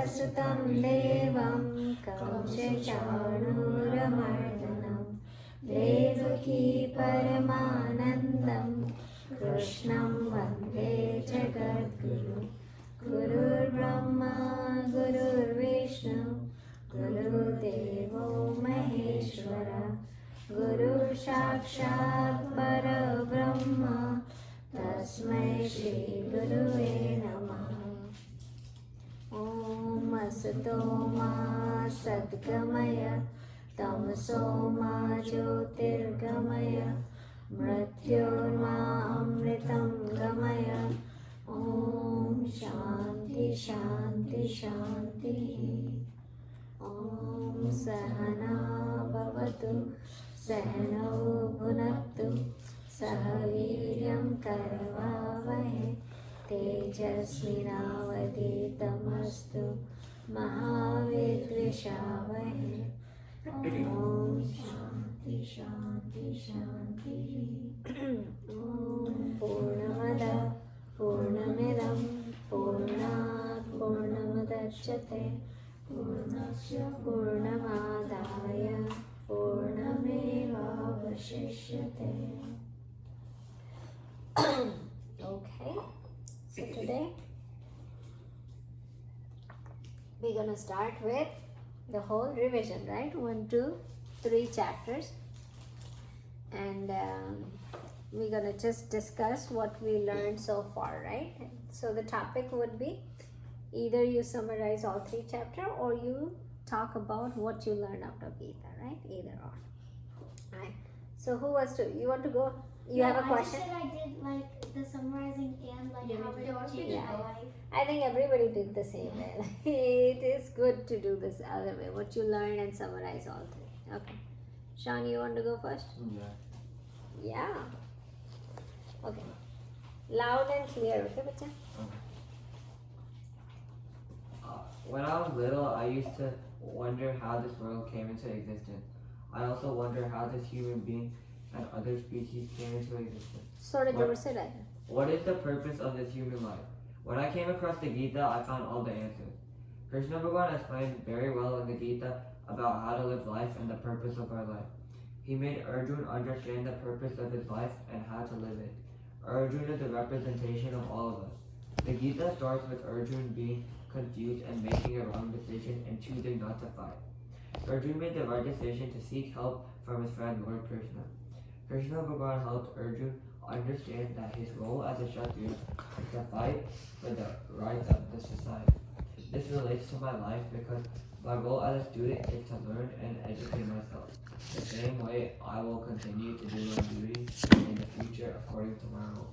वसुतं देवं कंसचाणूरमर्दनं देवकी परमानन्दं कृष्णं वन्दे जगद्गुरु गुरुर्ब्रह्मा गुरुर्विष्णु गुरुदेवो महेश्वर गुरुसाक्षात् परब्रह्म तस्मै श्रीगुरुवे नमः। ॐ असतो मा सद्गमय तमसो मा ज्योतिर्गमय मृत्योर्मा अमृतं गमय। ॐ शान्ति शान्ति शान्तिः। ॐ सहना भवतु सहनौ भुनक्तु सह वीर्यं करवावहै तेजस्विनावधीतमस्तु मा विद्विषावहै। ॐ शान्ति शान्ति शान्तिः। ॐ पूर्णमदः पूर्णमिदं पूर्णात् पूर्णमुदच्यते पूर्णस्य पूर्णमादाय पूर्णमेवावशिष्यते। Okay, so today we're gonna start with the whole revision, right? 1, 2, 3 chapters, and we're gonna just discuss what we learned so far, right? So the topic would be either you summarize all 3 chapters or you talk about what you learned out of Gita, right? Either or. Right. So who wants to? You want to go? You have a question? I just said I did like the summarizing and like how it teaches life. I think everybody did the same way. It is good to do this other way. What you learn and summarize all 3. Okay. Sean, you want to go first? Yeah. Okay. Loud and clear, okay, bacha? When I was little, I used to wonder how this world came into existence. I also wonder how this human being and other species came into existence. What is the purpose of this human life? When I came across the Gita, I found all the answers. Krishna Bhagavan explained very well in the Gita about how to live life and the purpose of our life. He made Arjuna understand the purpose of his life and how to live it. Arjuna is the representation of all of us. The Gita starts with Arjuna being confused and making a wrong decision and choosing not to fight. Arjuna made the right decision to seek help from his friend Lord Krishna. Krishna Bhagavan helped Arjuna understand that his role as a Kshatriya is to fight for the rights of the society. This relates to my life because my role as a student is to learn and educate myself. The same way I will continue to do my duty in the future according to my role.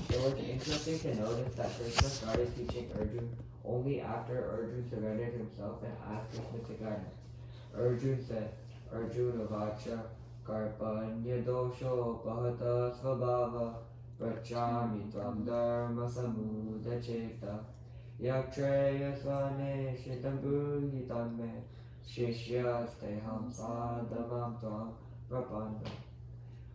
It was interesting to notice that Krishna started teaching Arjuna only after Arjuna surrendered himself and asked Krishna to guide him. Arjuna said, Arjuna Vacha Karpanya Dosho Pahata Svabhava Prachami Tvam Dharma Samudacheta Yaktreya Svane Shitam Bruhitam Me Shishyaste Sadhavam Tvam Prapanda.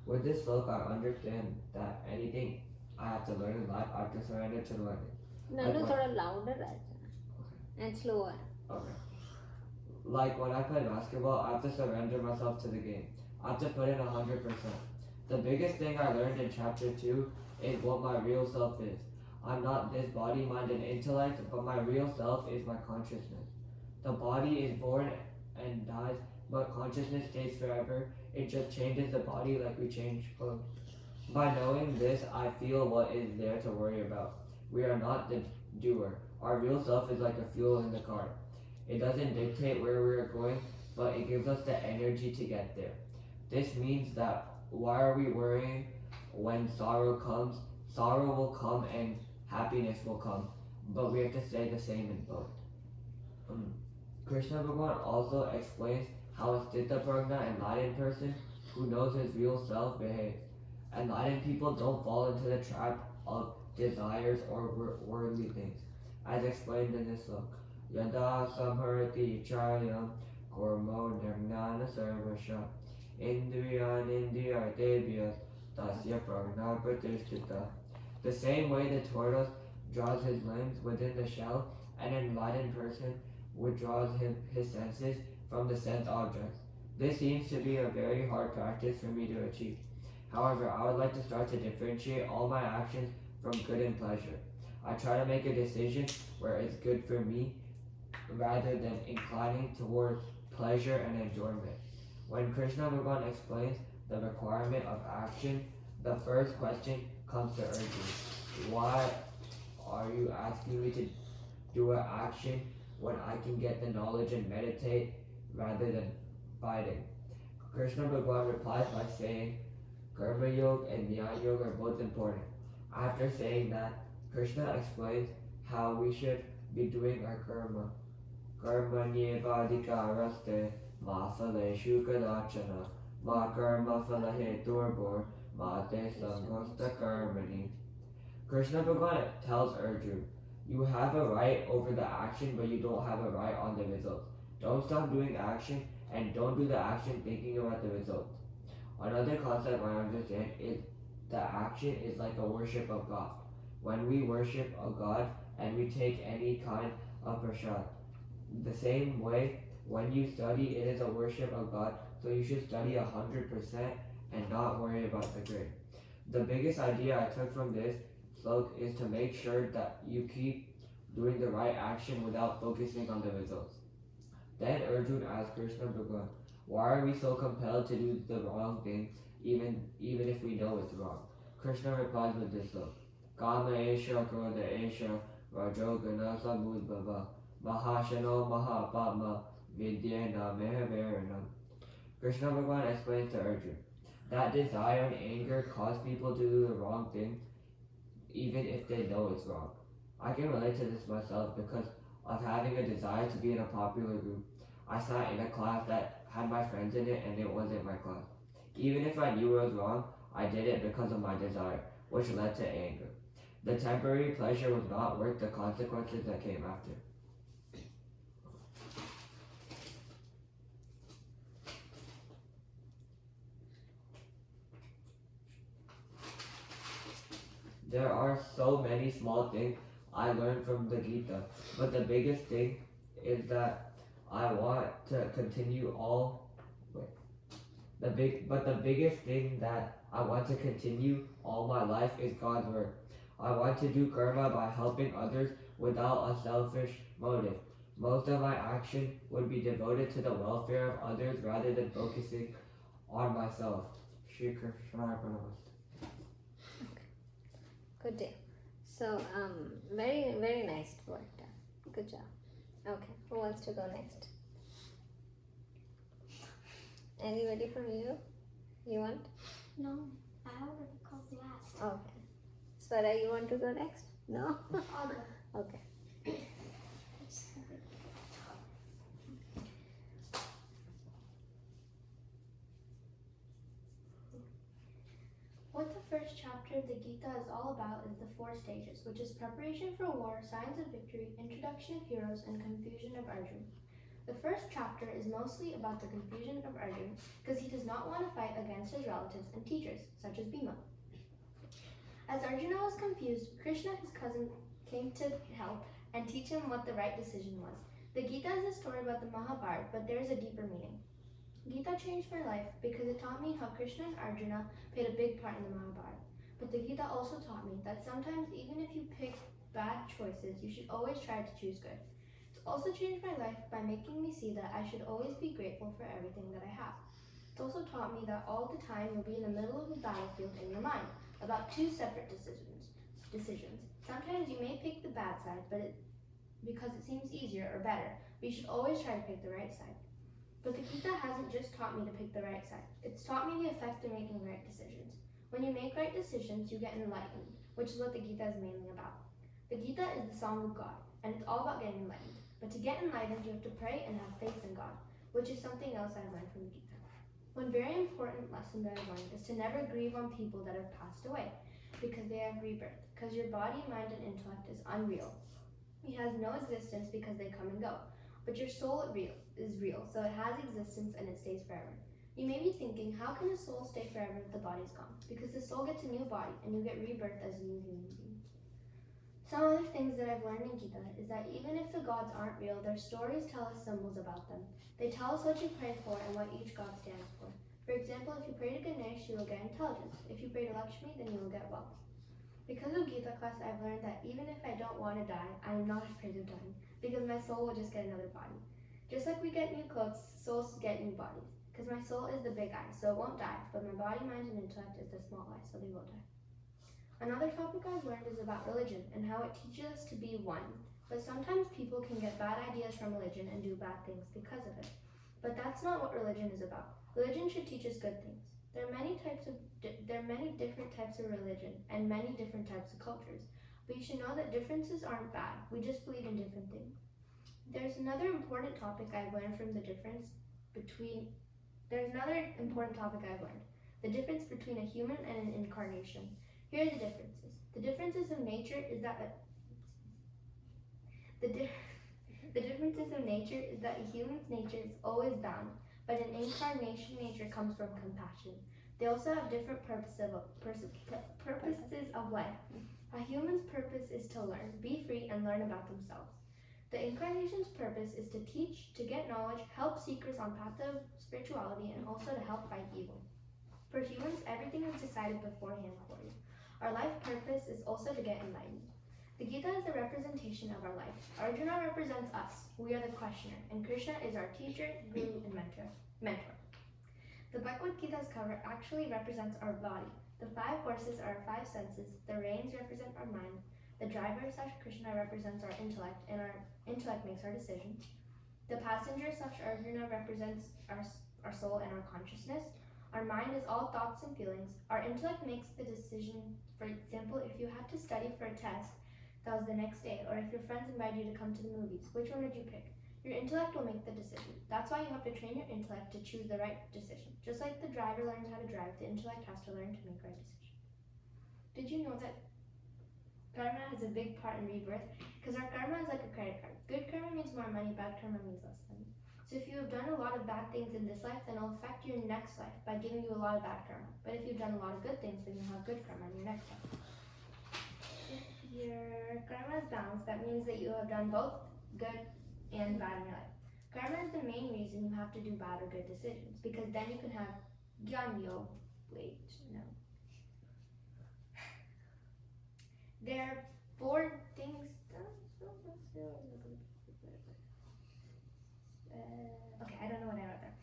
With this sloka, I understand that anything I have to learn in life, I have to surrender to learning. No, thoda louder, Raja. And slower. Okay. Like when I play basketball, I have to surrender myself to the game. I have to put in 100%. The biggest thing I learned in chapter 2 is what my real self is. I'm not this body, mind, and intellect, but my real self is my consciousness. The body is born and dies, but consciousness stays forever. It just changes the body like we change clothes. By knowing this, I feel what is there to worry about. We are not the doer. Our real self is like a fuel in the car. It doesn't dictate where we are going, but it gives us the energy to get there. This means that why are we worrying when sorrow comes? Sorrow will come and happiness will come, but we have to stay the same in both. Krishna Bhagavan also explains how a Sthita Prajna enlightened person who knows his real self behaves. Enlightened people don't fall into the trap of desires or worldly things, as explained in this book. Yada samharati chayam kormo nirgnana sarvasha indriyan indriyatebhyas tasya prajna pratishtita. The same way the tortoise draws his limbs within the shell, and an enlightened person withdraws his senses from the sense objects. This seems to be a very hard practice for me to achieve. However, I would like to start to differentiate all my actions from good and pleasure. I try to make a decision where it's good for me rather than inclining towards pleasure and enjoyment. When Krishna Bhagavan explains the requirement of action, the first question comes to Arjuna. Why are you asking me to do an action when I can get the knowledge and meditate rather than fighting? Krishna Bhagavan replies by saying, Karma Yoga and Jnana Yoga are both important. After saying that, Krishna explains how we should be doing our karma. Karma nyevadikaraste ma phaleshu kadachana ma karma phalaheturbor ma te samgosta karmani. Krishna Bhagavan tells Arjuna, you have a right over the action, but you don't have a right on the results. Don't stop doing action, and don't do the action thinking about the results. Another concept I understand is the action is like a worship of God. When we worship a God and we take any kind of prasad, the same way when you study, it is a worship of God, so you should study 100% and not worry about the grade. The biggest idea I took from this slok is to make sure that you keep doing the right action without focusing on the results. Then Arjuna asked Krishna Bhagavan, why are we so compelled to do the wrong thing even if we know it's wrong? Krishna replies with this slok. Kama esha krodha esha rajogana samudbhava mahashano mahapama vidyena mehaveranam. Krishna Bhagavan explains to Arjuna that desire and anger cause people to do the wrong thing even if they know it's wrong. I can relate to this myself because of having a desire to be in a popular group. I sat in a class that had my friends in it and it wasn't my class. Even if I knew it was wrong, I did it because of my desire, which led to anger. The temporary pleasure was not worth the consequences that came after. There are so many small things I learned from the Gita, but the biggest thing is that I want to continue all. The biggest thing that I want to continue all my life is God's work. I want to do karma by helping others without a selfish motive. Most of my action would be devoted to the welfare of others rather than focusing on myself. Shri Krishna Arpanamastu. Good day. So, very, very nice work done. Good job. Okay, who wants to go next? Anybody from you? You want? No, I already called last. Okay. Swara, you want to go next? No? I'll go. Okay. What the first chapter of the Gita is all about is the 4 stages, which is preparation for war, signs of victory, introduction of heroes, and confusion of Arjuna. The first chapter is mostly about the confusion of Arjuna because he does not want to fight against his relatives and teachers, such as Bhima. As Arjuna was confused, Krishna, his cousin, came to help and teach him what the right decision was. The Gita is a story about the Mahabharata, but there is a deeper meaning. Gita changed my life because it taught me how Krishna and Arjuna played a big part in the Mahabharata. But the Gita also taught me that sometimes even if you pick bad choices, you should always try to choose good. It's also changed my life by making me see that I should always be grateful for everything that I have. It's also taught me that all the time you'll be in the middle of a battlefield in your mind about 2 separate decisions. Sometimes you may pick the bad side, because it seems easier or better, but you should always try to pick the right side. But the Gita hasn't just taught me to pick the right side. It's taught me the effect of making right decisions. When you make right decisions, you get enlightened, which is what the Gita is mainly about. The Gita is the song of God, and it's all about getting enlightened. But to get enlightened, you have to pray and have faith in God, which is something else I learned from the Gita. One very important lesson that I learned is to never grieve on people that have passed away, because they have rebirth, because your body, mind, and intellect is unreal. It has no existence because they come and go. But your soul is real, so it has existence and it stays forever. You may be thinking, how can a soul stay forever if the body's gone? Because the soul gets a new body and you get rebirth as a new human being. Some other things that I've learned in Gita is that even if the gods aren't real, their stories tell us symbols about them. They tell us what you pray for and what each god stands for. For example, if you pray to Ganesh, you will get intelligence. If you pray to Lakshmi, then you will get wealth. Because of Gita class, I've learned that even if I don't want to die, I am not afraid of dying, because my soul will just get another body. Just like we get new clothes, souls get new bodies. Because my soul is the big I, so it won't die, but my body, mind, and intellect is the small I, so they will die. Another topic I've learned is about religion and how it teaches us to be one. But sometimes people can get bad ideas from religion and do bad things because of it. But that's not what religion is about. Religion should teach us good things. There are many different types of religion and many different types of cultures. But you should know that differences aren't bad. We just believe in different things. There's another important topic I've learned from the difference between the difference between a human and an incarnation. Here are the differences. The differences of nature is that a human's nature is always bound, but an incarnation nature comes from compassion. They also have different purposes of life. A human's purpose is to learn, be free, and learn about themselves. The incarnation's purpose is to teach, to get knowledge, help seekers on path of spirituality, and also to help fight evil. For humans, everything is decided beforehand for you. Our life purpose is also to get enlightened. The Gita is a representation of our life. Arjuna represents us. We are the questioner, and Krishna is our teacher, guru, and mentor. The Bhagavad Gita's cover actually represents our body. The 5 horses are our 5 senses. The reins represent our mind. The driver / Krishna represents our intellect, and our intellect makes our decisions. The passenger / Arjuna represents our soul and our consciousness. Our mind is all thoughts and feelings. Our intellect makes the decision. For example, if you have to study for a test that was the next day, or if your friends invite you to come to the movies, which one would you pick? Your intellect will make the decision. That's why you have to train your intellect to choose the right decision. Just like the driver learns how to drive, the intellect has to learn to make right decisions. Did you know that karma has a big part in rebirth? Because our karma is like a credit card. Good karma means more money, bad karma means less money. So if you have done a lot of bad things in this life, then it'll affect your next life by giving you a lot of bad karma. But if you've done a lot of good things, then you'll have good karma in your next life. If your karma is balanced, that means that you have done both good and bad in your life. Karma is the main reason you have to do bad or good decisions, because then you can have gyanyo. There are 4 things. Okay, I don't know what I wrote there.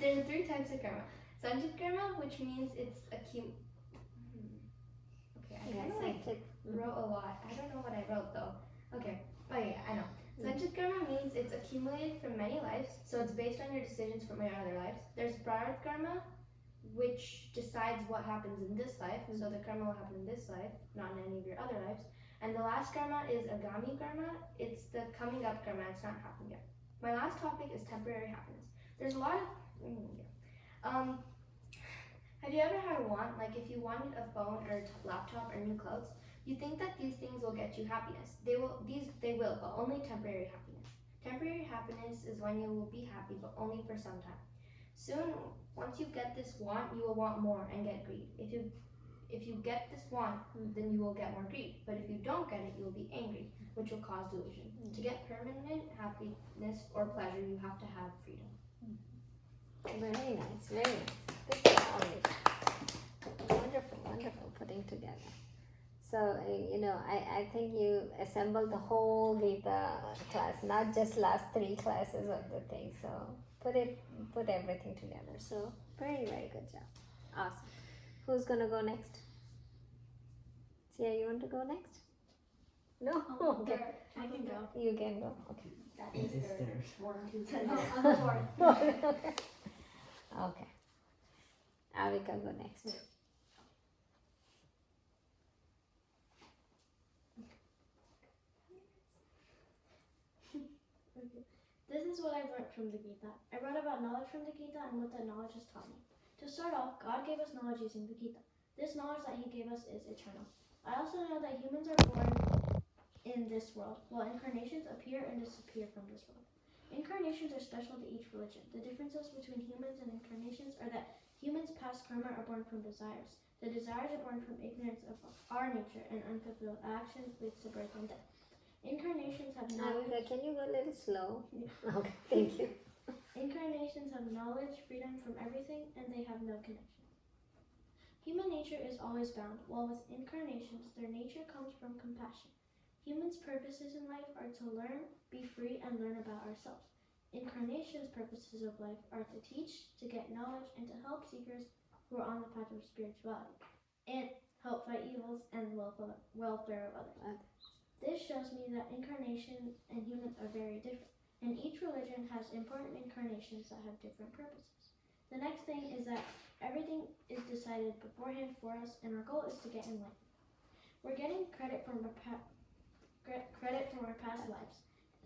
There are 3 types of karma. Sanchit karma, which means it's Okay, I kind of wrote a lot. I don't know what I wrote though. Okay, oh yeah, I know. Sanchit karma means it's accumulated from many lives, so it's based on your decisions from your other lives. There's prarabdha karma, which decides what happens in this life, so the karma will happen in this life, not in any of your other lives. And the last karma is agami karma. It's the coming up karma. It's not happened yet. My last topic is temporary happiness. There's a lot of have you ever had a want, like if you wanted a phone or a laptop or new clothes, you think that these things will get you happiness. They will, but only temporary happiness. Temporary happiness is when you will be happy, but only for some time. Soon, once you get this want, you will want more and get greed. If you get this want, then you will get more greed. But if you don't get it, you will be angry, which will cause delusion. To get permanent happiness or pleasure, you have to have freedom. Very nice, very nice. Good job. Wonderful putting together. So, I think you assembled the whole Gita class, not just last 3 classes of the thing. So, put everything together. So, very, very good job. Awesome. Who's going to go next? Sia, you want to go next? No? Okay. I can go. You can go. Okay. That is third. 1, 2, 3. No, I'm the fourth. Okay. Avika, go next. This is what I've learned from the Gita. I wrote about knowledge from the Gita and what that knowledge has taught me. To start off, God gave us knowledge using the Gita. This knowledge that He gave us is eternal. I also know that humans are born in this world, while incarnations appear and disappear from this world. Incarnations are special to each religion. The differences between humans and incarnations are that humans' past karma are born from desires. The desires are born from ignorance of our nature, and unfulfilled actions leads to birth and death. Incarnations have knowledge. Can you go a little slow? Yeah. Okay, thank you. Incarnations have knowledge, freedom from everything, and they have no connection. Human nature is always bound, while with incarnations, their nature comes from compassion. Humans' purposes in life are to learn, be free, and learn about ourselves. Incarnations' purposes of life are to teach, to get knowledge, and to help seekers who are on the path of spirituality, and help fight evils and the welfare of others. This shows me that incarnation and humans are very different, and each religion has important incarnations that have different purposes. The next thing is that everything is decided beforehand for us, and our goal is to get enlightened. We're getting credit from our past lives,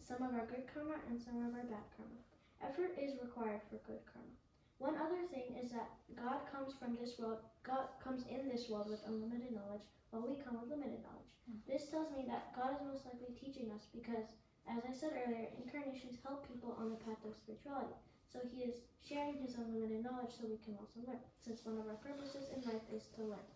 some of our good karma and some of our bad karma. Effort is required for good karma. One other thing is that God comes in this world with unlimited knowledge, while we come with limited knowledge. This tells me that God is most likely teaching us because, as I said earlier, incarnations help people on the path of spirituality. So he is sharing his unlimited knowledge so we can also learn, since one of our purposes in life is to learn.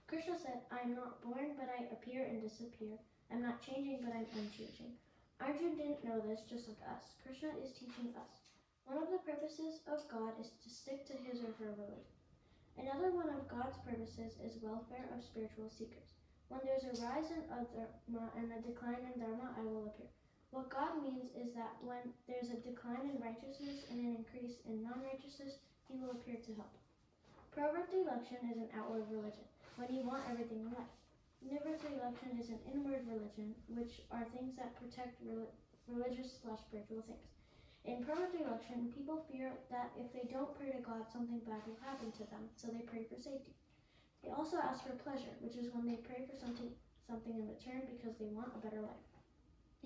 Krishna said, I am not born, but I appear and disappear. I'm not changing, but I'm unchanging. Arjuna didn't know this, just like us. Krishna is teaching us. One of the purposes of God is to stick to his or her religion. Another one of God's purposes is welfare of spiritual seekers. When there's a rise in Dharma and a decline in Dharma, I will appear. What God means is that when there's a decline in righteousness and an increase in non-righteousness, he will appear to help. Pravritti Lakshan is an outward religion, when you want everything in life. Nivritti Lakshan is an inward religion, which are things that protect religious/spiritual things. In Pravritti Lakshan, people fear that if they don't pray to God, something bad will happen to them, so they pray for safety. They also ask for pleasure, which is when they pray for something in return because they want a better life.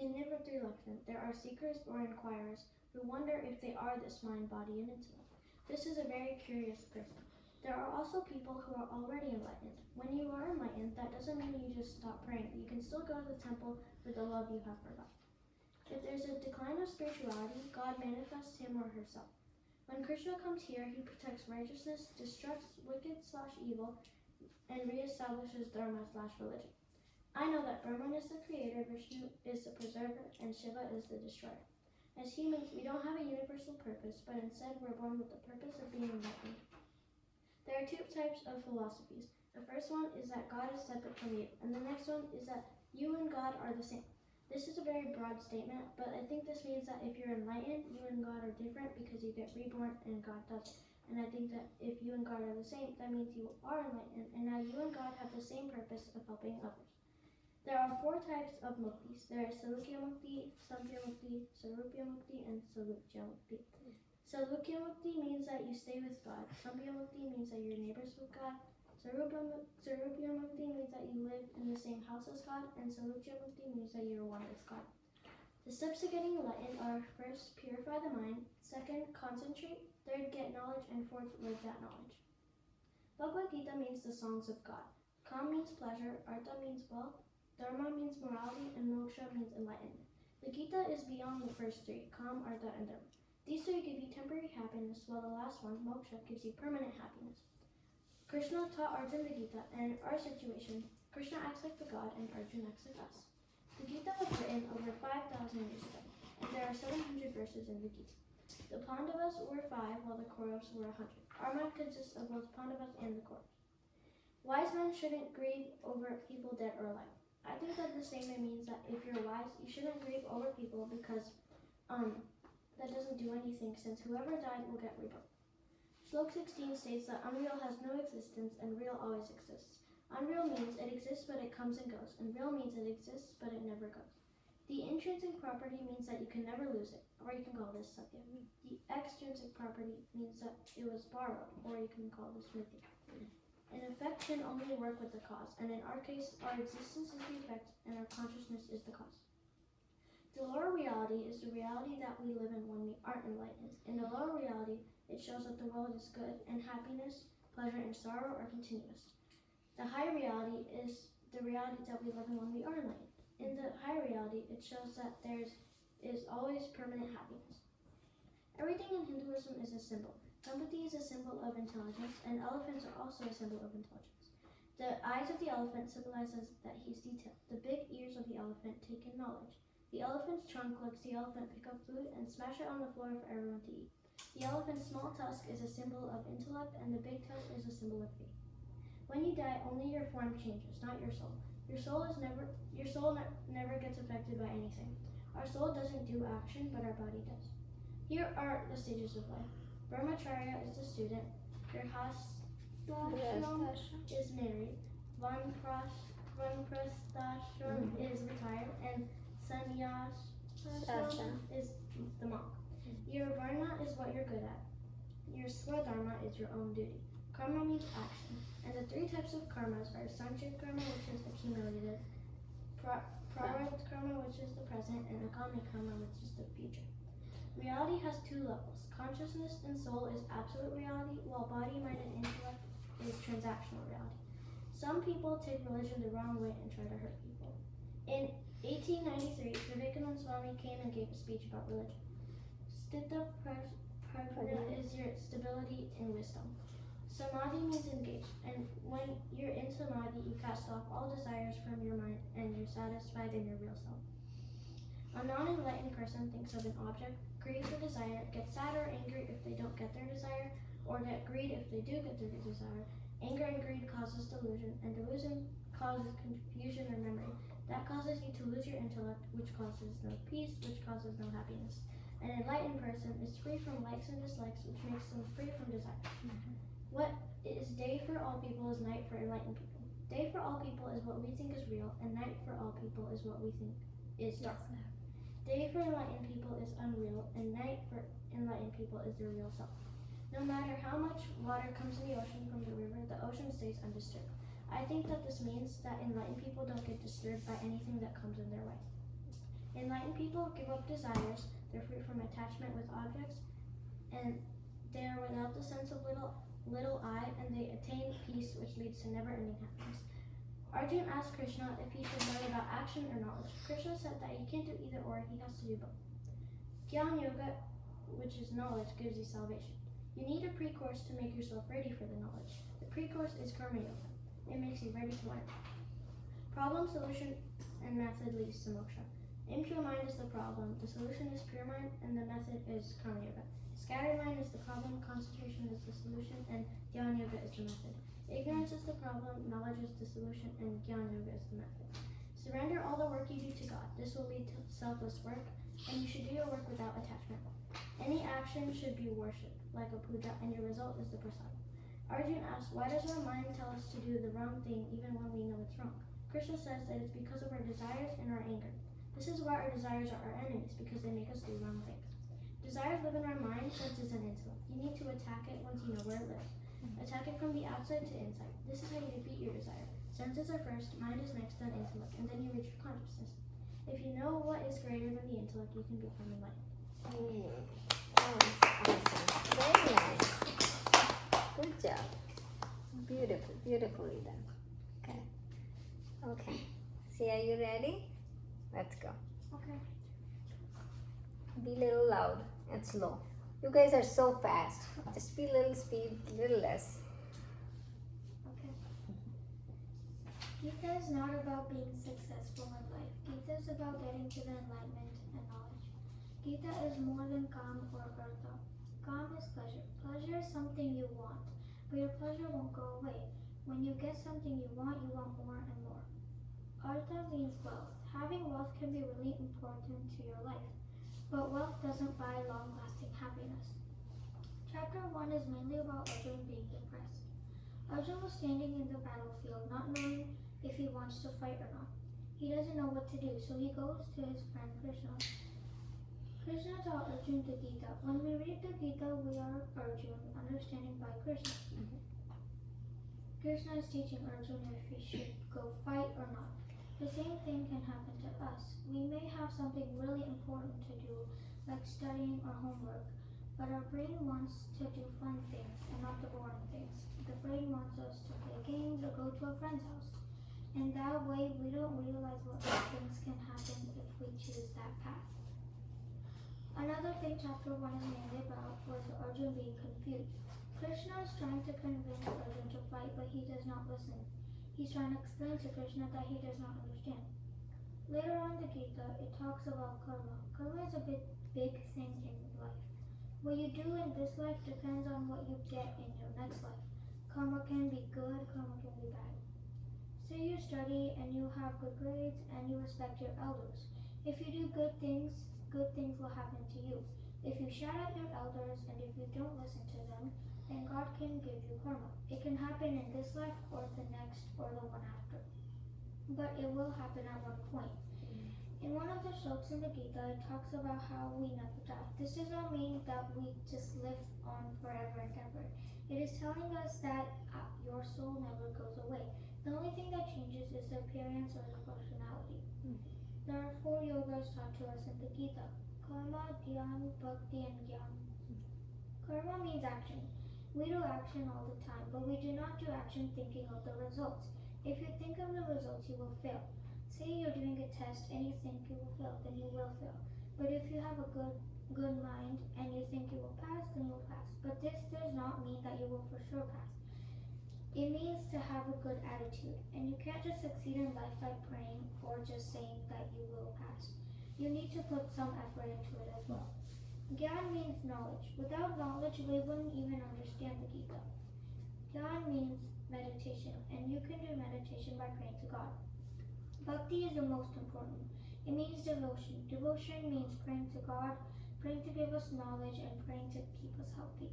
In Nivritti Lakshan, there are seekers or inquirers who wonder if they are this mind, body, and intellect. This is a very curious person. There are also people who are already enlightened. When you are enlightened, that doesn't mean you just stop praying. You can still go to the temple for the love you have for God. If there's a decline of spirituality, God manifests him or herself. When Krishna comes here, he protects righteousness, destructs wicked/evil, and reestablishes Dharma/religion. I know that Brahman is the creator, Vishnu is the preserver, and Shiva is the destroyer. As humans, we don't have a universal purpose, but instead we're born with the purpose of being enlightened. There are two types of philosophies. The first one is that God is separate from you, and the next one is that you and God are the same. This is a very broad statement, but I think this means that if you're enlightened, you and God are different because you get reborn and God doesn't. And I think that if you and God are the same, that means you are enlightened, and now you and God have the same purpose of helping others. There are four types of muktis. There is Salukya Mukti, Samkhya Mukti, Sarupya Mukti, and Salukya Mukti. Salukya Mukti means that you stay with God. Samkhya Mukti means that you're neighbors with God. Sarupya Mukti means that you live in the same house as God. And Salukya Mukti means that you're one with God. The steps to getting enlightened are: first, purify the mind. Second, concentrate. Third, get knowledge. And fourth, live that knowledge. Bhagavad Gita means the songs of God. Kam means pleasure. Artha means wealth. Dharma means morality. And moksha means enlightenment. The Gita is beyond the first three, Kam, Artha, and Dharma. These three give you temporary happiness, while the last one, moksha, gives you permanent happiness. Krishna taught Arjuna the Gita, and in our situation, Krishna acts like the God and Arjuna acts like us. The Gita was written over 5,000 years ago, and there are 700 verses in the Gita. The Pandavas were 5, while the Kauravas were 100. Our mind consists of both Pandavas and the Kauravas. Wise men shouldn't grieve over people dead or alive. I think that the statement means that if you're wise, you shouldn't grieve over people because that doesn't do anything, since whoever died will get reborn. Slok 16 states that unreal has no existence and real always exists. Unreal means it exists but it comes and goes, and real means it exists but it never goes. The intrinsic property means that you can never lose it, or you can call this satya. The extrinsic property means that it was borrowed, or you can call this mithya. An effect can only work with the cause, and in our case, our existence is the effect and our consciousness is the cause. The lower reality is the reality that we live in when we aren't enlightened. In the lower reality, it shows that the world is good and happiness, pleasure, and sorrow are continuous. The higher reality is the reality that we live in when we are enlightened. In the higher reality, it shows that there is always permanent happiness. Everything in Hinduism is a symbol. Empathy is a symbol of intelligence, and elephants are also a symbol of intelligence. The eyes of the elephant symbolizes that he's detailed. The big ears of the elephant take in knowledge. The elephant's trunk lets the elephant pick up food and smash it on the floor for everyone to eat. The elephant's small tusk is a symbol of intellect, and the big tusk is a symbol of faith. When you die, only your form changes, not your soul. Your soul never gets affected by anything. Our soul doesn't do action, but our body does. Here are the stages of life. Brahmacharya is the student. Grihastashram is married. Vanprasthashram is retired, and sannyasashram is the monk. Your varna is what you're good at. Your swadharma is your own duty. Karma means action, and the three types of karmas are sanchit karma, which is accumulated, prarabdha karma, which is the present, and agami karma, which is the future. Reality has two levels. Consciousness and soul is absolute reality, while body, mind, and intellect is transactional reality. Some people take religion the wrong way and try to hurt people. In 1893, Vivekananda Swami came and gave a speech about religion. Sthita prajna is your stability and wisdom. Samadhi means engaged, and when you're in samadhi, you cast off all desires from your mind and you're satisfied in your real self. A non-enlightened person thinks of an object, grieves or desire, gets sad or angry if they don't get their desire, or get greed if they do get their desire. Anger and greed causes delusion, and delusion causes confusion or memory. That causes you to lose your intellect, which causes no peace, which causes no happiness. An enlightened person is free from likes and dislikes, which makes them free from desire. What is day for all people is night for enlightened people. Day for all people is what we think is real, and night for all people is what we think is dark. Day for enlightened people is unreal, and night for enlightened people is their real self. No matter how much water comes in the ocean from the river, the ocean stays undisturbed. I think that this means that enlightened people don't get disturbed by anything that comes in their way. Enlightened people give up desires, they're free from attachment with objects, and they are without the sense of little I, and they attain peace, which leads to never-ending happiness. Arjun asked Krishna if he should learn about action or knowledge. Krishna said that he can't do either or, he has to do both. Gyan Yoga, which is knowledge, gives you salvation. You need a pre-course to make yourself ready for the knowledge. The pre-course is Karma Yoga. It makes you ready to learn. Problem, solution, and method leads to moksha. Impure mind is the problem, the solution is pure mind, and the method is Karma Yoga. Scattered mind is the problem, concentration is the solution, and Gyan Yoga is the method. Ignorance is the problem, knowledge is the solution, and Gyan Yoga is the method. Surrender all the work you do to God. This will lead to selfless work, and you should do your work without attachment. Any action should be worshipped, like a puja, and your result is the prasad. Arjun asks, why does our mind tell us to do the wrong thing even when we know it's wrong? Krishna says that it's because of our desires and our anger. This is why our desires are our enemies, because they make us do wrong things. Desires live in our mind, senses, and intellect. You need to attack it once you know where it lives. Attack it from the outside to inside. This is how you defeat your desire. Senses are first, mind is next, then intellect, and then you reach your consciousness. If you know what is greater than the intellect, you can become enlightened. That was awesome. Very nice. Good job. Beautiful, beautifully done. Okay. See, are you ready? Let's go. Okay. Be a little loud and slow. You guys are so fast. Just be a little speed, little less. Okay. Gita is not about being successful in life. Gita is about getting to the enlightenment and knowledge. Gita is more than Kam or Artha. Kam is pleasure. Pleasure is something you want, but your pleasure won't go away. When you get something you want more and more. Artha means wealth. Having wealth can be really important to your life, but wealth doesn't buy long-lasting happiness. Chapter 1 is mainly about Arjun being depressed. Arjun was standing in the battlefield, not knowing if he wants to fight or not. He doesn't know what to do, so he goes to his friend Krishna. Krishna taught Arjun the Gita. When we read the Gita, we are Arjun, understanding by Krishna. Krishna is teaching Arjun if he should go fight or not. The same thing can happen to us. We may have something really important to do, like studying or homework, but our brain wants to do fun things and not the boring things. The brain wants us to play games or go to a friend's house. In that way, we don't realize what good things can happen if we choose that path. Another Another thing chapter 1 is mainly about was Arjun being confused. Krishna is trying to convince Arjun to fight, but he does not listen. He's trying to explain to Krishna that he does not understand. Later on in the Gita, it talks about karma. Karma is a big thing in life. What you do in this life depends on what you get in your next life. Karma can be good, karma can be bad. Say you study and you have good grades and you respect your elders. If you do good things will happen to you. If you shout at your elders and if you don't listen to them, then God can give you karma. It can happen in this life or the next or the one after. But it will happen at one point. In one of the shlokas in the Gita, it talks about how we never die. This does not mean that we just live on forever and ever. It is telling us that your soul never goes away. The only thing that changes is the appearance or the functionality. There are 4 yogas taught to us in the Gita: karma, dhyan, bhakti, and gyan. Karma means action. We do action all the time, but we do not do action thinking of the results. If you think of the results, you will fail. Say you're doing a test and you think you will fail, then you will fail. But if you have a good mind and you think you will pass, then you will pass. But this does not mean that you will for sure pass. It means to have a good attitude, and you can't just succeed in life by praying or just saying that you will pass. You need to put some effort into it as well. Gyan means knowledge. Without knowledge, we wouldn't even understand the Gita. Gyan means meditation, and you can do meditation by praying to God. Bhakti is the most important. It means devotion. Devotion means praying to God, praying to give us knowledge, and praying to keep us healthy.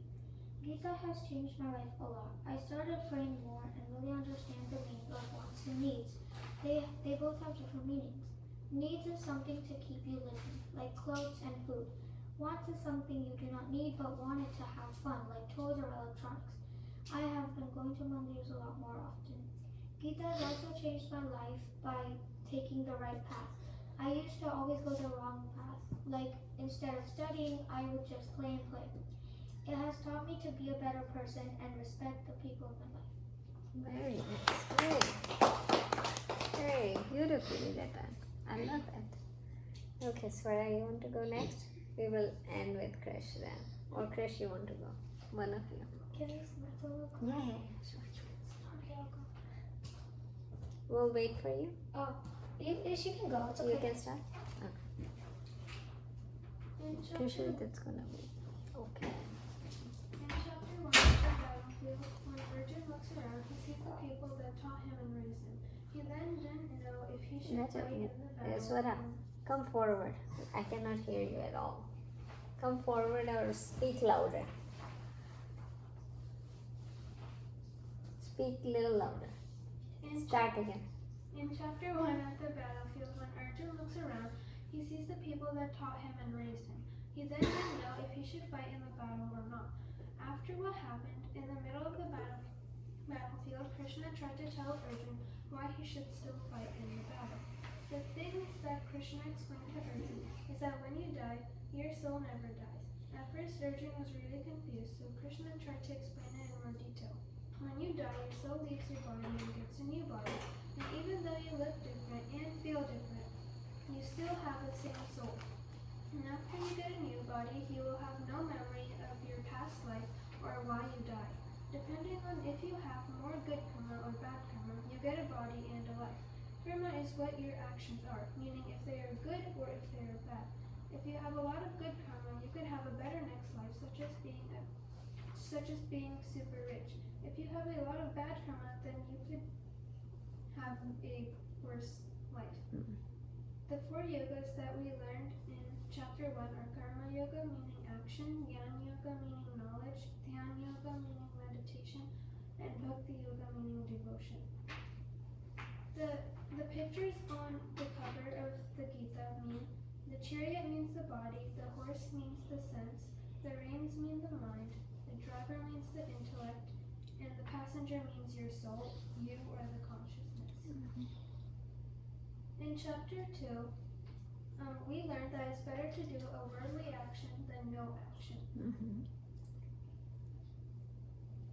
Gita has changed my life a lot. I started praying more and really understand the meaning of wants and needs. They both have different meanings. Needs is something to keep you living, like clothes and food. Wants is something you do not need but wanted to have fun, like toys or electronics. I have been going to mandirs a lot more often. Gita has also changed my life by taking the right path. I used to always go the wrong path. Like, instead of studying, I would just play and play. It has taught me to be a better person and respect the people in my life. Very nice. Very beautifully done. I love it. Okay, Swara, you want to go next? We will end with Krish then. Or Krish, you want to go? One of you. Can I smell a little? Yeah. Sure. Okay, I'll go. We'll wait for you. Oh, she can go. It's okay. You can start. In Krish, chapter, that's gonna be okay. in chapter 1 of the battlefield, when Arjun looks around, he sees the people that taught him and raised him. He then didn't know if he should That's fight okay. in the battle. Swara, come forward. I cannot hear you at all. Come forward or speak louder. Speak a little louder. In Start again. In chapter 1 of the battlefield, when Arjun looks around, he sees the people that taught him and raised him. He then didn't know if he should fight in the battle or not. After what happened, in the middle of the battlefield, Krishna tried to tell Arjun why he should still fight in the battle. The thing that Krishna explained to Arjun is that when you die, your soul never dies. At first, Arjun was really confused, so Krishna tried to explain it in more detail. When you die, your soul leaves your body and gets a new body. And even though you look different and feel different, you still have the same soul. And after you get a new body, you will have no memory of your past life or why you died. Depending on if you have more good karma or bad karma, you get a body and a life. Karma is what your actions are, meaning if they are good or if they are bad. If you have a lot of good karma, you could have a better next life, such as being super rich. If you have a lot of bad karma, then you could have a worse life. The 4 yogas that we learned in chapter 1 are Karma Yoga, meaning action, Jnana Yoga, meaning knowledge, Dhyan Yoga, meaning meditation, and Bhakti Yoga, meaning devotion. The pictures on the cover of the Gita mean the chariot means the body, the horse means the sense, the reins mean the mind, the driver means the intellect, and the passenger means your soul, you or the consciousness. In chapter 2, we learned that it's better to do a worldly action than no action.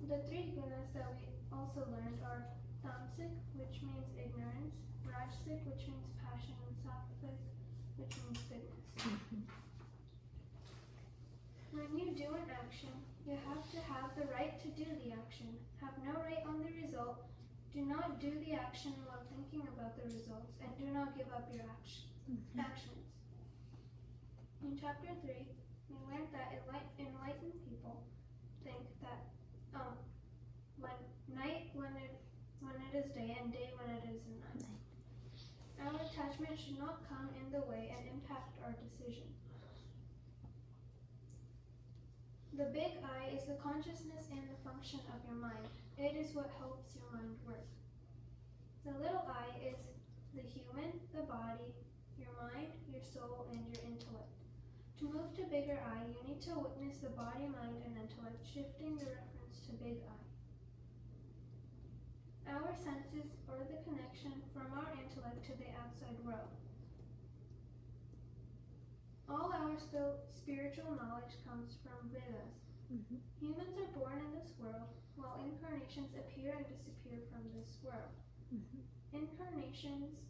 The 3 gunas that we also learned are tamasic, which means ignorance, rajasic, which means passion, and sattvic, which means goodness. When you do an action, you have to have the right to do the action. Have no right on the result. Do not do the action while thinking about the results, and do not give up your actions. In chapter 3, we learned that enlightened people think that when it is day and day when it is night. Our attachment should not come in the way and impact our decision. The big I is the consciousness and the function of your mind. It is what helps your mind work. The little I is the human, the body, your mind, your soul, and your intellect. To move to bigger I, you need to witness the body, mind, and intellect, shifting the reference to big I. Our senses are the connection from our intellect to the outside world. All our spiritual knowledge comes from Vedas. Humans are born in this world, while incarnations appear and disappear from this world. Incarnations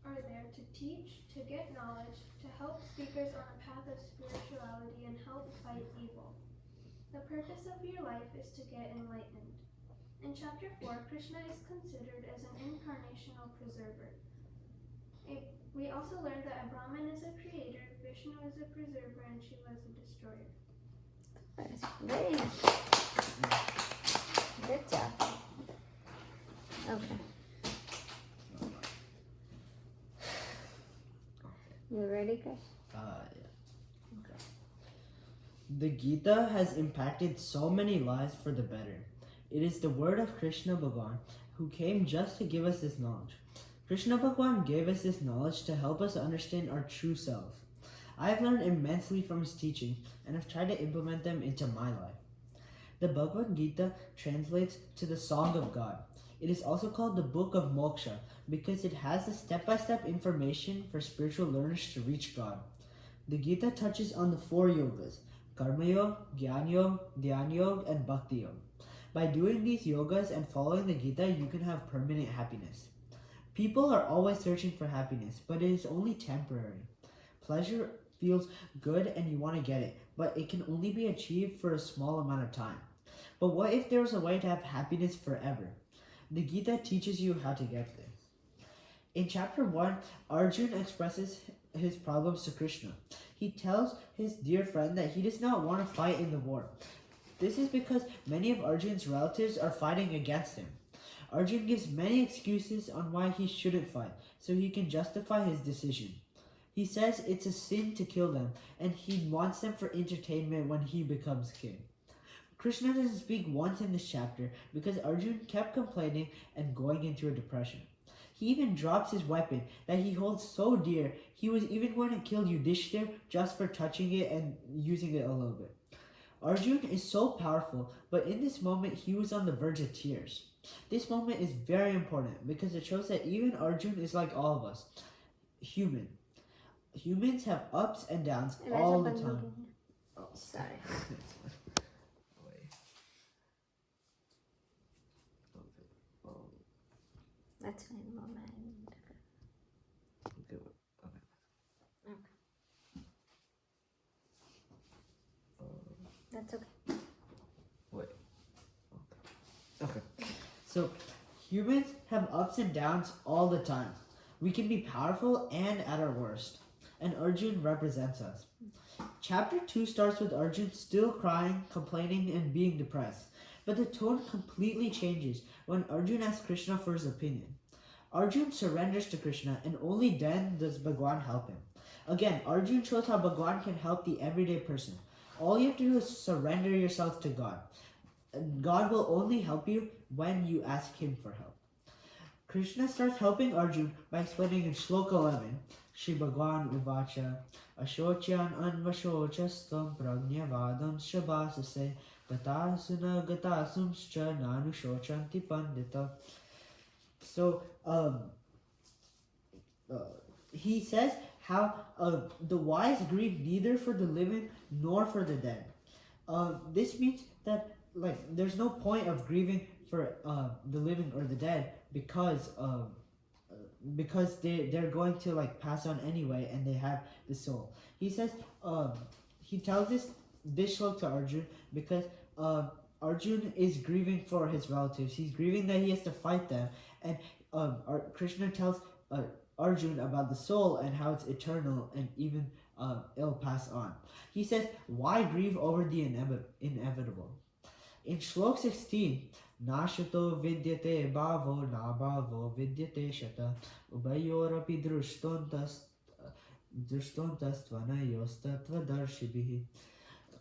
are there to teach, to get knowledge, to help speakers on a path of spirituality and help fight evil. The purpose of your life is to get enlightened. In chapter 4, Krishna is considered as an incarnational preserver. We also learned that a Brahman is a creator, Vishnu is a preserver, and Shiva is a destroyer. That's great. Good job. Okay. You ready, Krish? Yeah. Okay. The Gita has impacted so many lives for the better. It is the word of Krishna Bhagwan, who came just to give us this knowledge. Krishna Bhagwan gave us this knowledge to help us understand our true selves. I have learned immensely from his teachings and have tried to implement them into my life. The Bhagavad Gita translates to the Song of God. It is also called the Book of Moksha because it has the step-by-step information for spiritual learners to reach God. The Gita touches on the 4 yogas, Karma Yoga, Jnana Yoga, Dhyana Yoga, and Bhakti Yoga. By doing these yogas and following the Gita, you can have permanent happiness. People are always searching for happiness, but it is only temporary. Pleasure feels good and you want to get it, but it can only be achieved for a small amount of time. But what if there was a way to have happiness forever? The Gita teaches you how to get there. In chapter 1, Arjuna expresses his problems to Krishna. He tells his dear friend that he does not want to fight in the war. This is because many of Arjuna's relatives are fighting against him. Arjuna gives many excuses on why he shouldn't fight, so he can justify his decision. He says it's a sin to kill them, and he wants them for entertainment when he becomes king. Krishna doesn't speak once in this chapter because Arjuna kept complaining and going into a depression. He even drops his weapon that he holds so dear, he was even going to kill Yudhishthir just for touching it and using it a little bit. Arjuna is so powerful, but in this moment he was on the verge of tears. This moment is very important because it shows that even Arjuna is like all of us, human. Humans have ups and downs all the time. Oh, sorry. That's fine, Mama. Okay. That's okay. Wait. Okay. So, humans have ups and downs all the time. We can be powerful and at our worst. And Arjuna represents us. Chapter 2 starts with Arjuna still crying, complaining, and being depressed. But the tone completely changes when Arjuna asks Krishna for his opinion. Arjuna surrenders to Krishna, and only then does Bhagwan help him. Again, Arjuna shows how Bhagwan can help the everyday person. All you have to do is surrender yourself to God. God will only help you when you ask him for help. Krishna starts helping Arjuna by explaining in Shloka 11, Shri Bhagwan Uvacha, Ashocyan Anvashochastam Prajnavadam Shabhasase Gatasuna Gatasumscha Nanushochanti Pandita. So, he says how the wise grieve neither for the living nor for the dead. This means that there's no point of grieving for the living or the dead because they're going to pass on anyway and they have the soul. He says he tells this this shlok to Arjun because Arjun is grieving for his relatives. He's grieving that he has to fight them, and Krishna tells Arjun about the soul and how it's eternal and even it'll pass on. He says, "Why grieve over the inevitable?" In Shlok 16, Nashato vidyate bhavo na bhavo vidyate shata ubayorapi drustontastvanayostatvadarshibhi.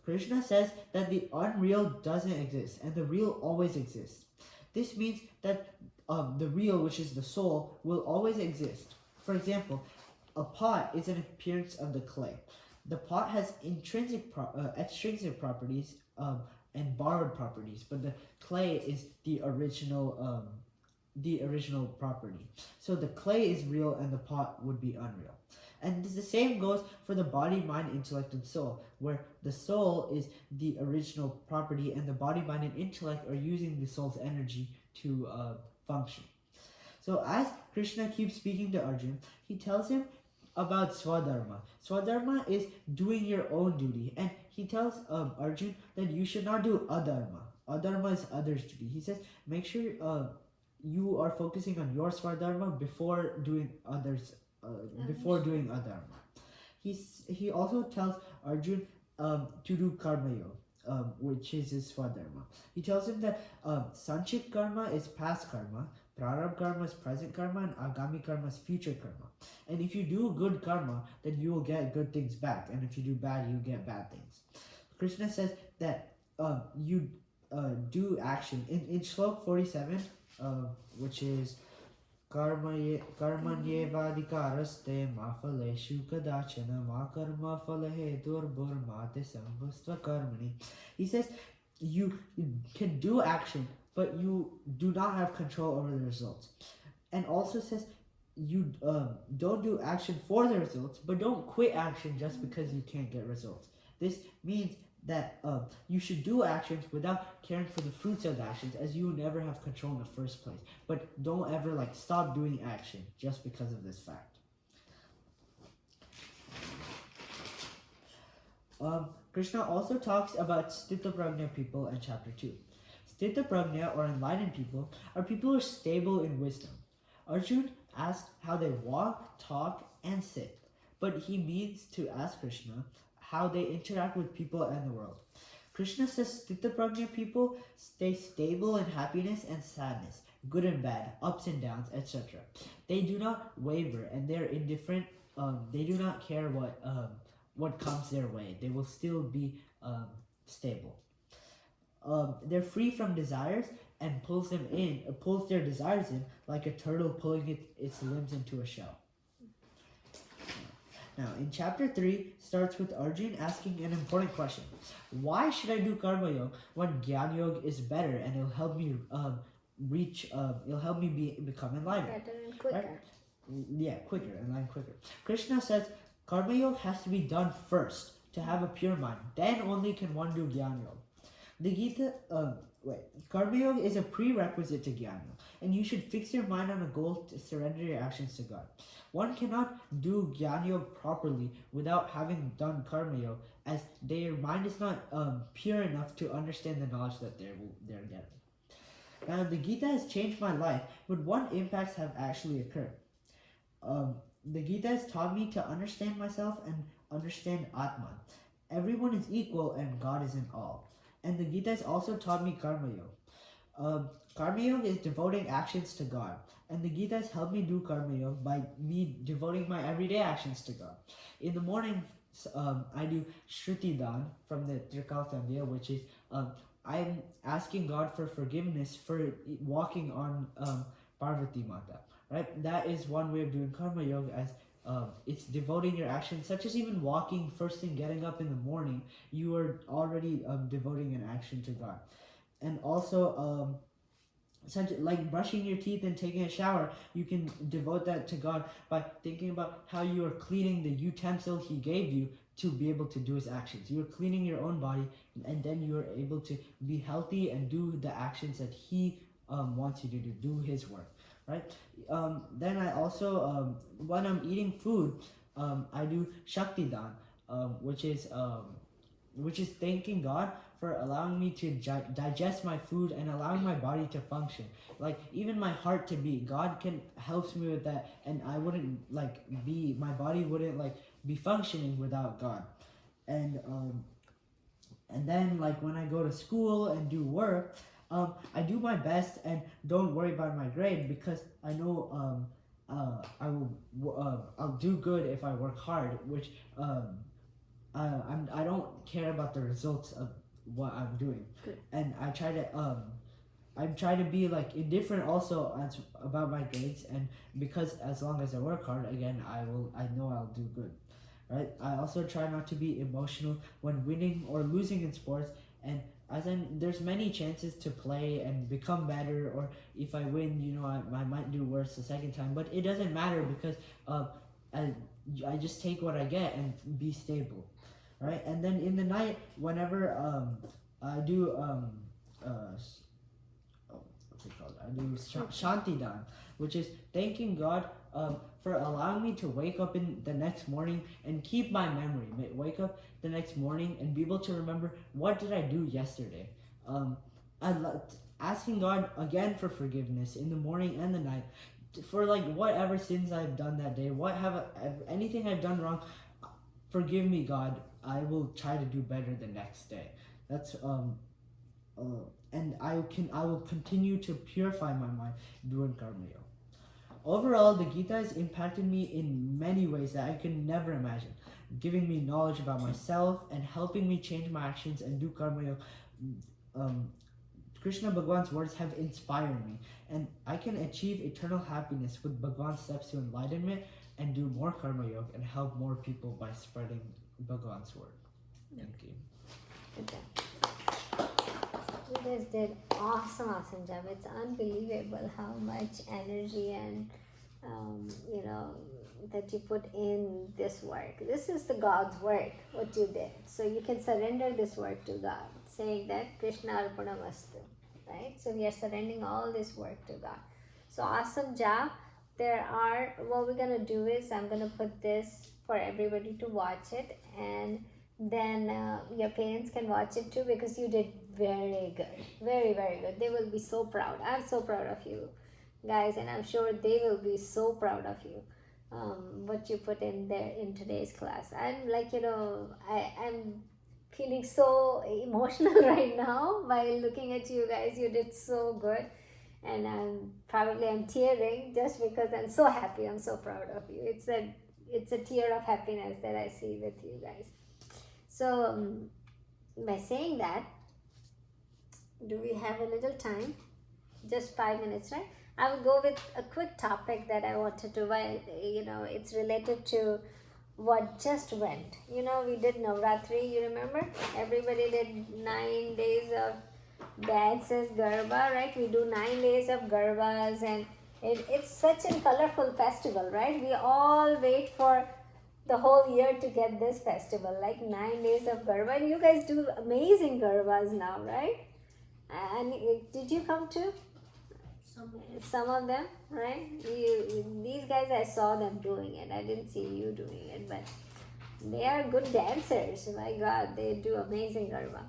Krishna says that the unreal doesn't exist and the real always exists. This means that the real, which is the soul, will always exist. For example, a pot is an appearance of the clay. The pot has extrinsic properties and borrowed properties, but the clay is the original property. So the clay is real and the pot would be unreal. And the same goes for the body, mind, intellect, and soul, where the soul is the original property and the body, mind, and intellect are using the soul's energy to function. So as Krishna keeps speaking to Arjun, he tells him about Swadharma. Swadharma is doing your own duty, and he tells Arjun that you should not do adharma. Adharma is others' duty. He says, make sure you are focusing on your Swadharma before doing others. Before doing adharma. He also tells Arjun to do karma yoga, which is his swadharma. He tells him that sanchit karma is past karma, prarabdha karma is present karma, and agami karma is future karma. And if you do good karma, then you will get good things back, and if you do bad, you get bad things. Krishna says that you do action in Shlok 47, which is Karmanyevadikaraste ma phaleshu kadachana ma karma phalahe durbhurmate samvasva karmani. He says you can do action, but you do not have control over the results. And also says you don't do action for the results, but don't quit action just because you can't get results. This means that you should do actions without caring for the fruits of the actions, as you never have control in the first place. But don't ever stop doing action just because of this fact. Krishna also talks about Sthita Prajna people in chapter 2. Sthita Prajna, or enlightened people, are people who are stable in wisdom. Arjun asked how they walk, talk, and sit, but he means to ask Krishna how they interact with people and the world. Krishna says Sthita Prajna people stay stable in happiness and sadness, good and bad, ups and downs, etc. They do not waver and they're indifferent. They do not care what comes their way. They will still be stable. They're free from desires and pulls their desires in like a turtle pulling its limbs into a shell. Now, in chapter 3, starts with Arjun asking an important question. Why should I do Karma Yoga when Gyan Yoga is better and it'll help me become enlightened? Better and quicker. Right? Yeah, quicker, enlightened quicker. Krishna says Karma Yoga has to be done first to have a pure mind. Then only can one do Gyan Yoga. The Gita, Karma Yoga is a prerequisite to Gyan Yoga, and you should fix your mind on a goal to surrender your actions to God. One cannot do Gyan Yoga properly without having done Karma Yoga, as their mind is not pure enough to understand the knowledge that they're getting. Now, the Gita has changed my life, but one impacts have actually occurred. The Gita has taught me to understand myself and understand Atman. Everyone is equal and God is in all. And the Gita has also taught me Karma Yoga. Karma Yoga is devoting actions to God. And the Gita has helped me do Karma Yoga by me devoting my everyday actions to God. In the morning, I do Shruti Dan from the Trikal Sandhya, which is I'm asking God for forgiveness for walking on Parvati Mata. Right? That is one way of doing Karma Yoga, as it's devoting your actions, such as even walking first thing, getting up in the morning. You are already devoting an action to God. And also, such like brushing your teeth and taking a shower, you can devote that to God by thinking about how you are cleaning the utensil He gave you to be able to do His actions. You are cleaning your own body, and then you are able to be healthy and do the actions that He wants you to do His work. Right? Then I also, when I'm eating food, I do Shakti Dan, which is which is thanking God for allowing me to digest my food and allowing my body to function. Like even my heart to beat, God can helps me with that, and I wouldn't my body wouldn't be functioning without God. And then when I go to school and do work, I do my best and don't worry about my grade, because I know I'll do good if I work hard, which I don't care about the results of what I'm doing. Good. And I try to be indifferent also about my grades, and because as long as I work hard, again I know I'll do good, right? I also try not to be emotional when winning or losing in sports, and there's many chances to play and become better, or if I win, I might do worse the second time, but it doesn't matter, because I just take what I get and be stable, right? And then in the night, whenever I do what's it called? I do Shantidan, which is thanking God for allowing me to wake up in the next morning and keep my memory. Wake up the next morning and be able to remember what did I do yesterday. Asking God again for forgiveness in the morning and the night for whatever sins I've done that day. Anything I've done wrong, forgive me, God. I will try to do better the next day. That's and I will continue to purify my mind doing karma yoga. Overall, the Gita has impacted me in many ways that I can never imagine, giving me knowledge about myself and helping me change my actions and do karma yoga. Krishna Bhagwan's words have inspired me, and I can achieve eternal happiness with Bhagwan's steps to enlightenment and do more karma yoga and help more people by spreading Bhagwan's word. Thank you. Okay. You guys did awesome job. It's unbelievable how much energy and that you put in this work. This is the God's work, what you did. So you can surrender this work to God, saying that Krishna Arpanamastu, right? So we are surrendering all this work to God. So awesome job. What we're gonna do is I'm gonna put this for everybody to watch it, and then your parents can watch it too, because you did very good, very good. They will be so proud. I'm so proud of you guys, and I'm sure they will be so proud of you, what you put in there in today's class. I'm I'm feeling so emotional right now by looking at you guys. You did so good, and I'm tearing just because I'm so happy. I'm so proud of you. It's a tear of happiness that I see with you guys. So by saying that, do we have a little time? Just 5 minutes, right? I will go with a quick topic that I wanted to, it's related to what just went. We did Navratri, you remember? Everybody did 9 days of dances, Garba, right? We do 9 days of Garbas, and it's such a colorful festival, right? We all wait for the whole year to get this festival, 9 days of Garba. And you guys do amazing Garbas now, right? And did you come to some of them, right? These guys, I saw them doing it. I didn't see you doing it, but they are good dancers. My God, they do amazing Garba.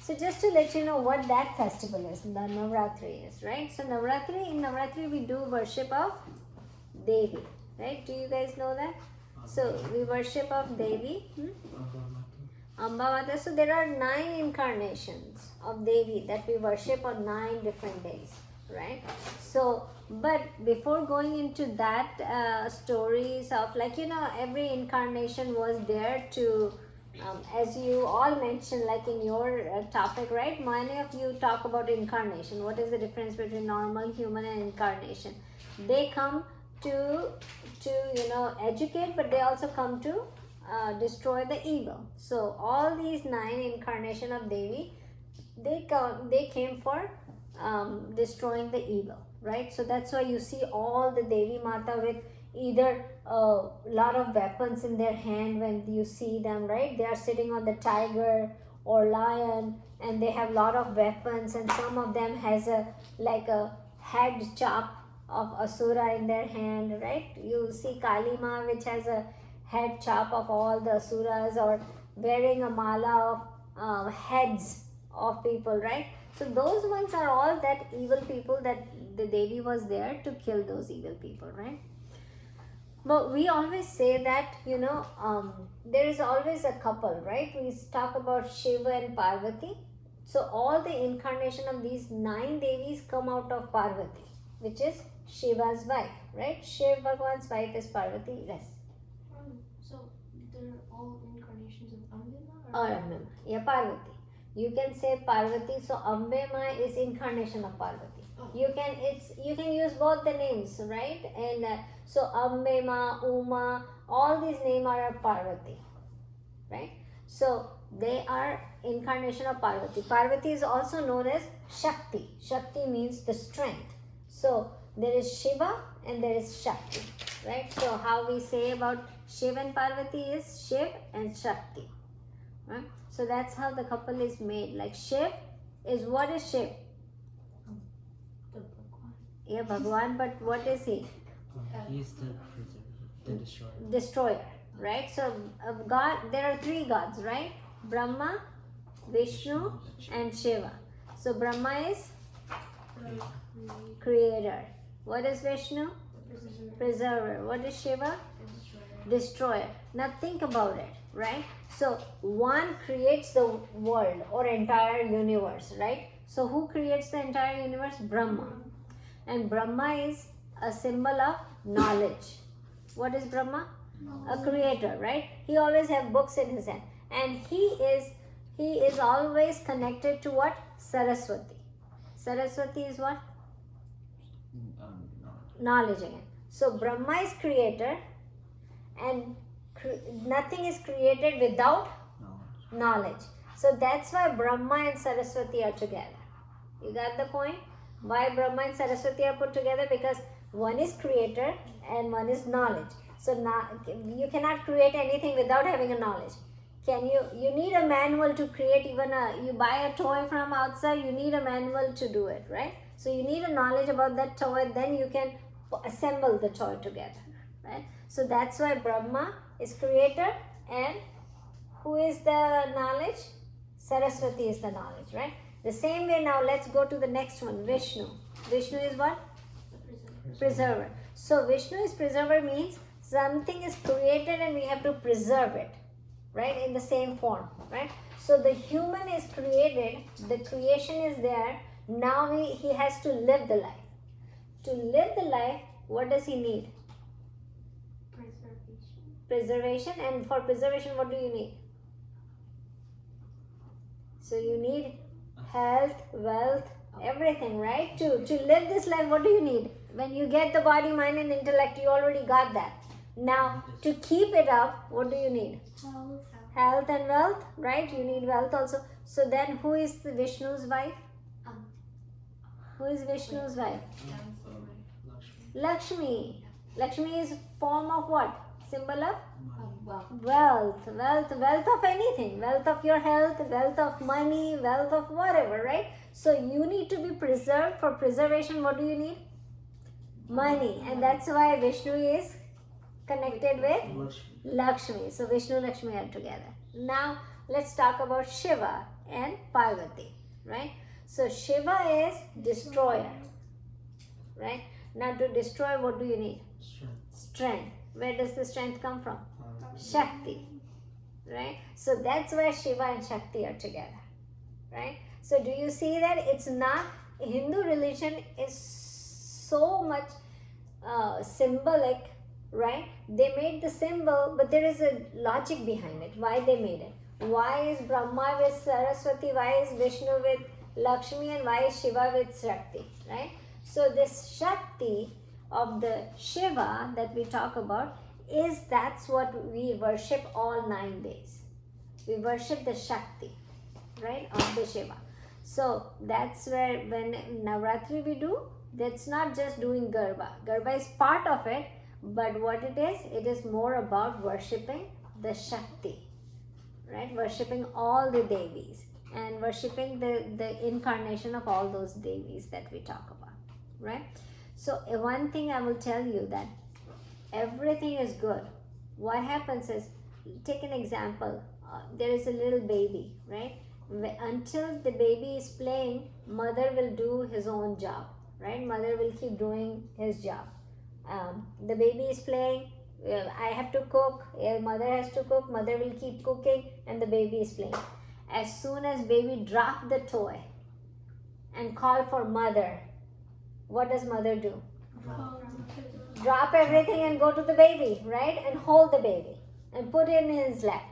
So just to let you know what that festival is, the Navratri is, right? So in Navratri we do worship of Devi, right? Do you guys know that? So we worship of Devi, Ambavata. So there are 9 incarnations of Devi that we worship on 9 different days, right? So, but before going into that stories of every incarnation was there to, as you all mentioned, in your topic, right? Many of you talk about incarnation. What is the difference between normal human and incarnation? They come to educate, but they also come to destroy the evil. So all these 9 incarnation of Devi, they came for destroying the evil, right? So that's why you see all the Devi Mata with either a lot of weapons in their hand when you see them, right? They are sitting on the tiger or lion, and they have a lot of weapons, and some of them has a head chop of Asura in their hand, right? You see Kalima, which has a head chop of all the Asuras, or wearing a mala of heads of people, right? So those ones are all that evil people that the Devi was there to kill those evil people, right? But we always say that, there is always a couple, right? We talk about Shiva and Parvati. So all the incarnation of these 9 Devis come out of Parvati, which is Shiva's wife, right? Shiva Bhagwan's wife is Parvati, yes. So they're all incarnations of Ambima? Or Ambima, yeah, Parvati. You can say Parvati, so Ambima is incarnation of Parvati. You can use both the names, right? And so Ambima, Uma, all these names are of Parvati, right? So they are incarnation of Parvati. Parvati is also known as Shakti. Shakti means the strength. So there is Shiva and there is Shakti, right? So how we say about Shiva and Parvati is Shiv and Shakti, right? So that's how the couple is made. Like Shiv is, what is Shiv? The Bhagwan. Yeah, Bhagwan, but what is he? He's the preserver, the destroyer. Destroyer, right? So God, there are 3 gods, right? Brahma, Vishnu and Shiva. So Brahma is creator. What is Vishnu? Preserver. What is Shiva? Destroyer. Now think about it, right? So one creates the world or entire universe, right? So who creates the entire universe? Brahma. And Brahma is a symbol of knowledge. What is Brahma? A creator, right? He always have books in his hand. And he is always connected to what? Saraswati. Saraswati is what? Knowledge again. So Brahma is creator, and nothing is created without knowledge. So that's why Brahma and Saraswati are together. You got the point? Why Brahma and Saraswati are put together? Because one is creator and one is knowledge. So now you cannot create anything without having a knowledge. You need a manual to create. Even you buy a toy from outside, you need a manual to do it, right? So you need a knowledge about that toy, then you can assemble the toy together, right? So that's why Brahma is creator, and who is the knowledge? Saraswati is the knowledge, right? The same way, now let's go to the next one, Vishnu. Vishnu is what? Preserver. So Vishnu is preserver means something is created and we have to preserve it, right? In the same form, right? So the human is created, the creation is there. Now he has to live the life. To live the life, what does he need? Preservation. And for preservation, what do you need? So you need health, wealth, everything, right? To live this life, what do you need? When you get the body, mind and intellect, you already got that. Now, to keep it up, what do you need? Health and wealth, right? You need wealth also. So then who is the Vishnu's wife? Who is Vishnu's wife? Lakshmi. Lakshmi is form of what? Symbol of? Wealth of anything, wealth of your health, wealth of money, wealth of whatever, right? So you need to be preserved. For preservation, what do you need? Money. And that's why Vishnu is connected with Lakshmi. So Vishnu and Lakshmi are together. Now let's talk about Shiva and Parvati, right? So Shiva is destroyer, right? Now to destroy, what do you need? Strength. Where does the strength come from? Shakti, right? So that's why Shiva and Shakti are together, right? So do you see that it's not, Hindu religion is so much symbolic, right? They made the symbol, but there is a logic behind it, why they made it. Why is Brahma with Saraswati, why is Vishnu with Lakshmi, and why is Shiva with Shakti, right? So this Shakti of the Shiva that we talk about that's what we worship all 9 days. We worship the Shakti, right, of the Shiva. So that's where when Navratri we do, that's not just doing Garba. Garba is part of it, but what it is more about worshipping the Shakti, right? Worshipping all the Devis and worshipping the incarnation of all those Devis that we talk about, right? So one thing I will tell you, that everything is good. What happens is, take an example there is a little baby, right? Until the baby is playing, mother will do his own job, right? Mother will keep doing his job. The baby is playing, I have to cook, mother has to cook, mother will keep cooking, and the baby is playing. As soon as baby drop the toy and call for mother, what does mother do? Drop everything and go to the baby, right? And hold the baby and put it in his lap.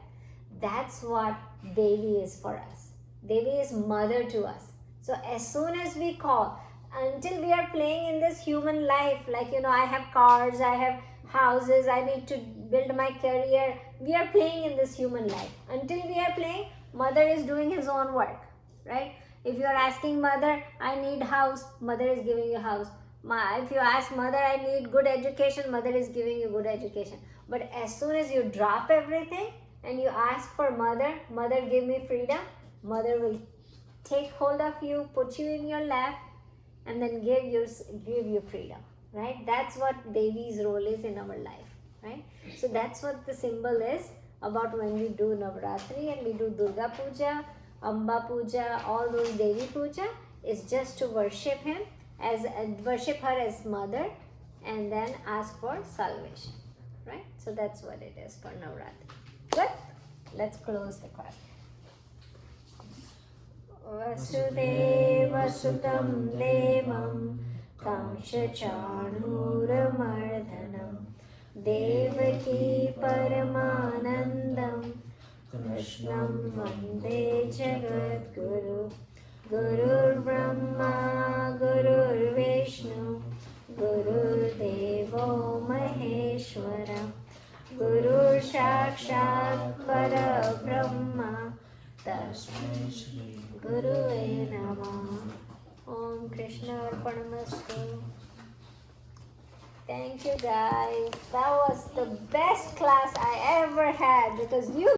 That's what baby is for us. Baby is mother to us. So as soon as we call, until we are playing in this human life, like I have cars, I have houses, I need to build my career. We are playing in this human life. Until we are playing, mother is doing his own work, right? If you are asking mother, I need house, mother is giving you house. If you ask mother, I need good education, mother is giving you good education. But as soon as you drop everything and you ask for mother, mother give me freedom, mother will take hold of you, put you in your lap, and then give you freedom, right? That's what baby's role is in our life, right? So that's what the symbol is about when we do Navratri and we do Durga Puja, Amba Puja, all those Devi Puja, is just to worship him, worship her as mother, and then ask for salvation, right? So that's what it is for Navratri. Good? Let's close the class. Vasudeva Sutam Devam Kamshachanurmardhanam Devaki Paramanandam Krishnam Vande Jagat Guru Gurur Brahma Gurur Vishnu Gurur Devo Maheshwara Gurur Sakshat Para Brahma Tasmai Shri Guruve Namah. Om Krishna Arpanamastu. Thank you guys. That was the best class I ever had because you